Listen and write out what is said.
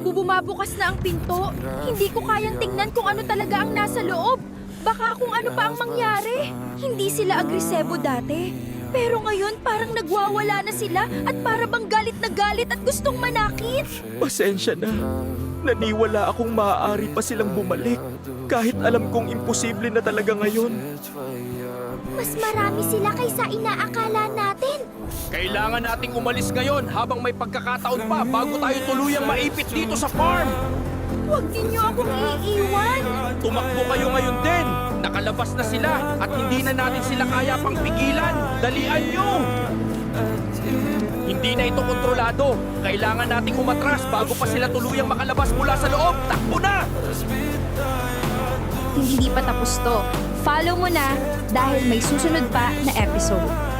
Bumabukas na ang pinto. Hindi ko kayang tingnan kung ano talaga ang nasa loob. Baka kung ano pa ang mangyari. Hindi sila agresebo dati. Pero ngayon parang nagwawala na sila at para bang galit na galit at gustong manakit. Pasensya na. Naniwala akong maaari pa silang bumalik. Kahit alam kong imposible na talaga ngayon. Mas marami sila kaysa inaakala natin. Kailangan nating umalis ngayon habang may pagkakataon pa bago tayo tuluyang maipit dito sa farm. Huwag ninyo akong iiwan. Tumakbo kayo ngayon din. Nakalabas na sila at hindi na natin sila kaya pang pigilan. Dalian nyo! Hindi na ito kontrolado. Kailangan nating umatras bago pa sila tuluyang makalabas mula sa loob. Takbo na! Hindi pa tapos to. Follow mo na dahil may susunod pa na episode.